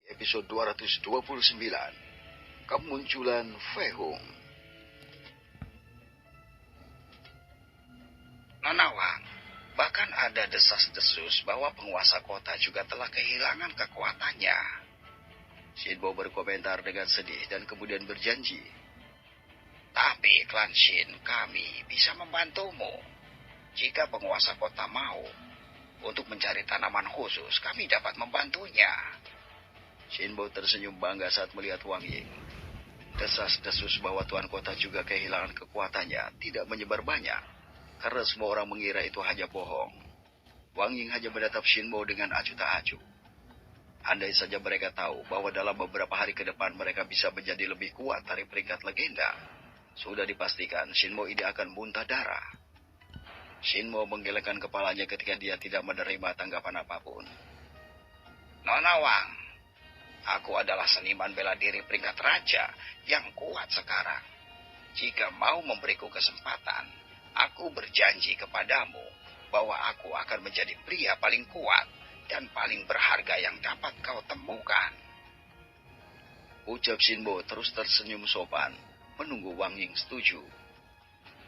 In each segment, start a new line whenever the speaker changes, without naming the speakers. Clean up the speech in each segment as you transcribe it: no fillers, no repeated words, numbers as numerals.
episode 229, Kemunculan Fei Hung.
Nonawang, bahkan ada desas-desus bahwa penguasa kota juga telah kehilangan kekuatannya.
Shinbo berkomentar dengan sedih dan kemudian berjanji.
Tapi klan Shin, kami bisa membantumu. Jika penguasa kota mau untuk mencari tanaman khusus, kami dapat membantunya.
Shinbo tersenyum bangga saat melihat Wang Ying. Desas-desus bahwa tuan kota juga kehilangan kekuatannya tidak menyebar banyak, karena semua orang mengira itu hanya bohong. Wang Ying hanya menatap Shinbo dengan acuh tak acuh. Andai saja mereka tahu bahwa dalam beberapa hari ke depan mereka bisa menjadi lebih kuat dari peringkat legenda, sudah dipastikan Shinbo ini akan muntah darah. Shinbo menggelengkan kepalanya ketika dia tidak menerima tanggapan apapun.
Nonawang, aku adalah seniman bela diri peringkat raja yang kuat sekarang. Jika mau memberiku kesempatan, aku berjanji kepadamu bahwa aku akan menjadi pria paling kuat dan paling berharga yang dapat kau temukan.
Ucap Shinbo terus tersenyum sopan, menunggu Wang Ying setuju.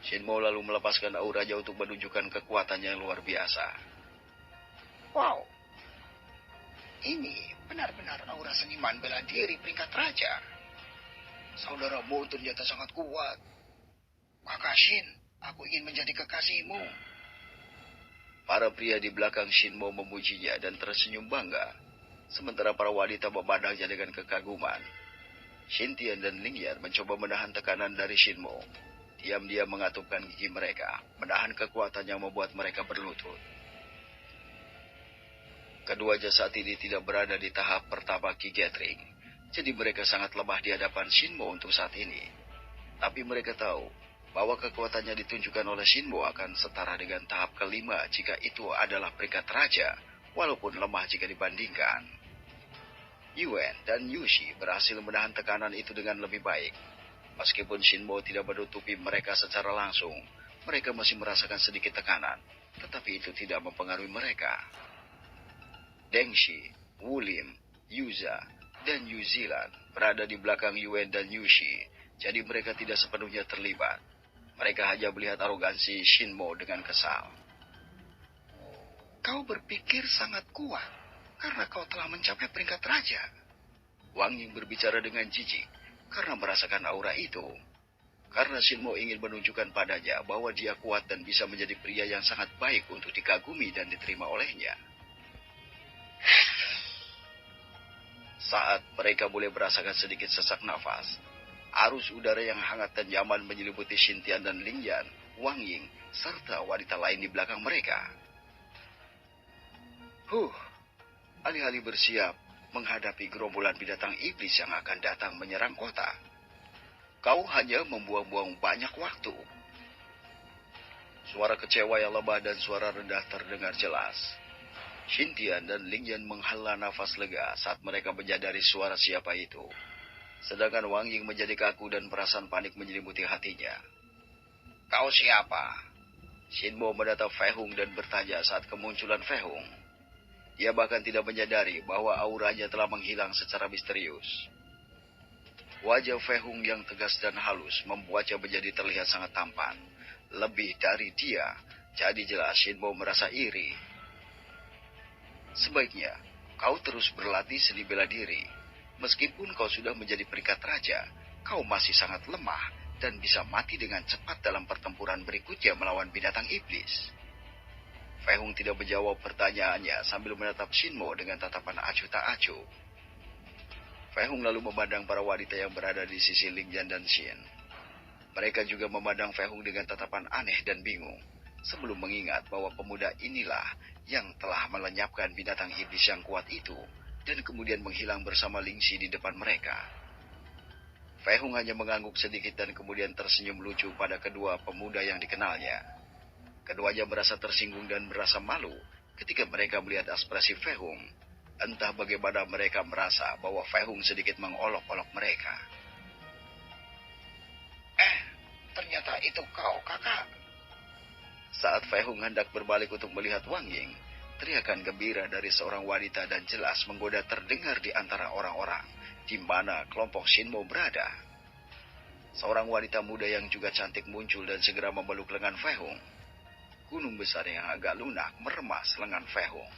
Shinbo lalu melepaskan auranya untuk menunjukkan kekuatannya yang luar biasa.
Wow, ini benar-benar aura seniman bela diri peringkat raja. Saudaramu ternyata sangat kuat. Kakak Shin, aku ingin menjadi kekasihmu.
Para pria di belakang Shinbo memujinya dan tersenyum bangga, sementara para wanita memandangnya dengan kekaguman. Xintian dan Lingyan mencoba menahan tekanan dari Shinbo. Diam-diam mengatupkan gigi mereka, menahan kekuatan yang membuat mereka berlutut. Keduanya saat ini tidak berada di tahap pertama Ki Gathering, jadi mereka sangat lemah di hadapan Shinbo untuk saat ini. Tapi mereka tahu bahwa kekuatannya ditunjukkan oleh Shinbo akan setara dengan tahap kelima jika itu adalah peringkat raja, walaupun lemah jika dibandingkan. Yuan dan Yushi berhasil menahan tekanan itu dengan lebih baik. Meskipun Shinbo tidak menutupi mereka secara langsung, mereka masih merasakan sedikit tekanan, tetapi itu tidak mempengaruhi mereka. Deng Shi, Wu Lim, Yuza, dan Yu Zilan berada di belakang Yuan dan Yushi, jadi mereka tidak sepenuhnya terlibat. Mereka hanya melihat arogansi Shinbo dengan kesal.
Kau berpikir sangat kuat karena kau telah mencapai peringkat raja.
Wang Ying berbicara dengan jijik karena merasakan aura itu. Karena Shinbo ingin menunjukkan padanya bahwa dia kuat dan bisa menjadi pria yang sangat baik untuk dikagumi dan diterima olehnya. Saat mereka mulai merasakan sedikit sesak nafas, arus udara yang hangat dan nyaman menyelimuti Xintian dan Lingyan, Wang Ying, serta wanita lain di belakang mereka. Alih-alih bersiap menghadapi gerombolan binatang iblis yang akan datang menyerang kota, kau hanya membuang-buang banyak waktu. Suara kecewa yang lemah dan suara rendah terdengar jelas. Xintian dan Lingyan menghela nafas lega saat mereka menyadari suara siapa itu. Sedangkan Wang Ying menjadi kaku dan perasaan panik menyelimuti hatinya.
Kau siapa?
Shinbo menatap Fei Hung dan bertanya saat kemunculan Fei Hung. Dia bahkan tidak menyadari bahwa auranya telah menghilang secara misterius. Wajah Fei Hung yang tegas dan halus membuatnya menjadi terlihat sangat tampan. Lebih dari dia, jadi jelas Shinbo merasa iri. Sebaiknya, kau terus berlatih seni bela diri. Meskipun kau sudah menjadi peringkat raja, kau masih sangat lemah dan bisa mati dengan cepat dalam pertempuran berikutnya melawan binatang iblis. Fei Hung tidak menjawab pertanyaannya sambil menatap Shinbo dengan tatapan acuh tak acuh. Fei Hung lalu memandang para wanita yang berada di sisi Lingyan dan Xin. Mereka juga memandang Fei Hung dengan tatapan aneh dan bingung, sebelum mengingat bahwa pemuda inilah yang telah melenyapkan binatang iblis yang kuat itu, dan kemudian menghilang bersama Lingxi di depan mereka. Fei Hung hanya mengangguk sedikit dan kemudian tersenyum lucu pada kedua pemuda yang dikenalnya. Keduanya merasa tersinggung dan merasa malu ketika mereka melihat ekspresi Fei Hung. Entah bagaimana mereka merasa bahwa Fei Hung sedikit mengolok-olok mereka.
Ternyata itu kau, kakak.
Saat Fei Hung hendak berbalik untuk melihat Wang Ying, teriakan gembira dari seorang wanita dan jelas menggoda terdengar di antara orang-orang di mana kelompok Shinmo berada. Seorang wanita muda yang juga cantik muncul dan segera memeluk lengan Fei Hung. Gunung besar yang agak lunak meremas lengan Fei Hung.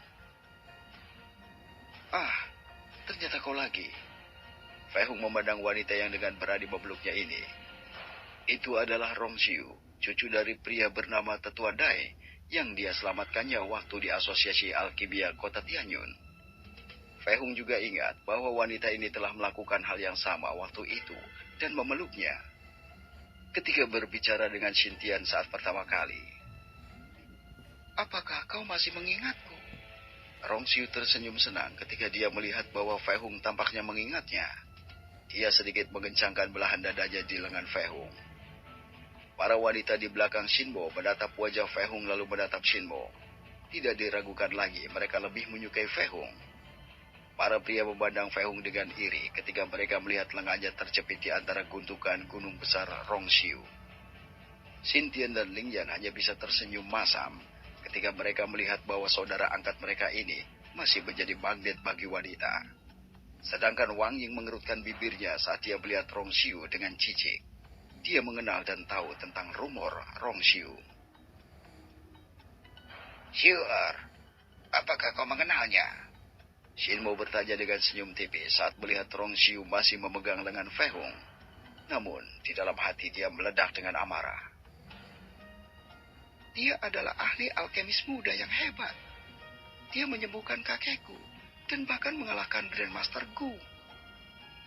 "Ah, ternyata kau lagi." Fei Hung memandang wanita yang dengan berani memeluknya ini. Itu adalah Rong Xiu, cucu dari pria bernama Tetua Dai yang dia selamatkannya waktu di Asosiasi Alkimia Kota Tianyun. Fei Hung juga ingat bahwa wanita ini telah melakukan hal yang sama waktu itu dan memeluknya ketika berbicara dengan Xintian saat pertama kali. "Apakah kau masih mengingatku?" Rong Xiu tersenyum senang ketika dia melihat bahwa Fei Hung tampaknya mengingatnya. Dia sedikit mengencangkan belahan dadanya di lengan Fei Hung. Para wanita di belakang Shinbo menatap wajah Fei Hung lalu menatap Shinbo. Tidak diragukan lagi, mereka lebih menyukai Fei Hung. Para pria memandang Fei Hung dengan iri ketika mereka melihat lengannya terjepit di antara gundukan gunung besar Rong Xiu. Xintian dan Ling Yan hanya bisa tersenyum masam ketika mereka melihat bahwa saudara angkat mereka ini masih menjadi magnet bagi wanita. Sedangkan Wang Ying mengerutkan bibirnya saat dia melihat Rong Xiu dengan cicik. Dia mengenal dan tahu tentang rumor Rong Xiu.
"Xiu'er, apakah kau mengenalnya?"
Shinmo bertanya dengan senyum tipis saat melihat Rong Xiu masih memegang lengan Fei Hung. Namun, di dalam hati dia meledak dengan amarah. "Dia adalah ahli alkemis muda yang hebat. Dia menyembuhkan kakekku dan bahkan mengalahkan Grandmaster Gu."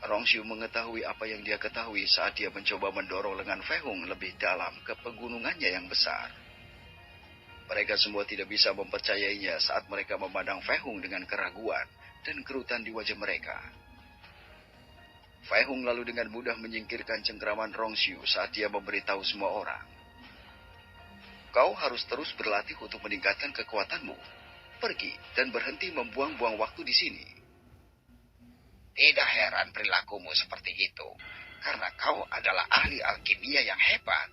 Rong Xiu mengetahui apa yang dia ketahui saat dia mencoba mendorong lengan Fei Hung lebih dalam ke pegunungannya yang besar. Mereka semua tidak bisa mempercayainya saat mereka memandang Fei Hung dengan keraguan dan kerutan di wajah mereka. Fei Hung lalu dengan mudah menyingkirkan cengkeraman Rong Xiu saat dia memberitahu semua orang. "Kau harus terus berlatih untuk meningkatkan kekuatanmu. Pergi dan berhenti membuang-buang waktu di sini."
"Tidak heran perilakumu seperti itu, karena kau adalah ahli alkimia yang hebat."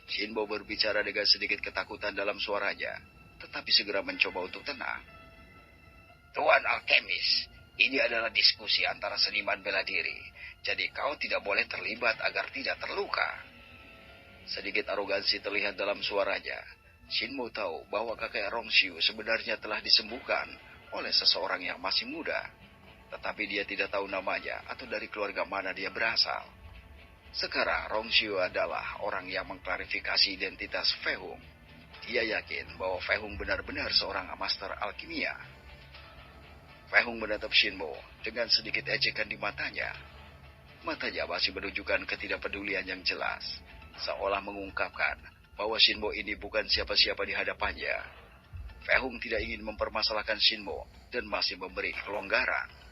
Shinbo berbicara dengan sedikit ketakutan dalam suaranya, tetapi segera mencoba untuk tenang.
"Tuan alkemis, ini adalah diskusi antara seniman bela diri, jadi kau tidak boleh terlibat agar tidak terluka."
Sedikit arogansi terlihat dalam suaranya. Shinbo tahu bahwa kakek Rong Xiu sebenarnya telah disembuhkan oleh seseorang yang masih muda. Tetapi dia tidak tahu namanya atau dari keluarga mana dia berasal. Sekarang Rong Xiu adalah orang yang mengklarifikasi identitas Fei Hung. Dia yakin bahwa Fei Hung benar-benar seorang master alkimia. Fei Hung menatap Shinbo dengan sedikit ejekan di matanya. Matanya masih menunjukkan ketidakpedulian yang jelas, seolah mengungkapkan bahwa Shinbo ini bukan siapa-siapa di hadapannya. Fei Hung tidak ingin mempermasalahkan Shinbo dan masih memberi kelonggaran.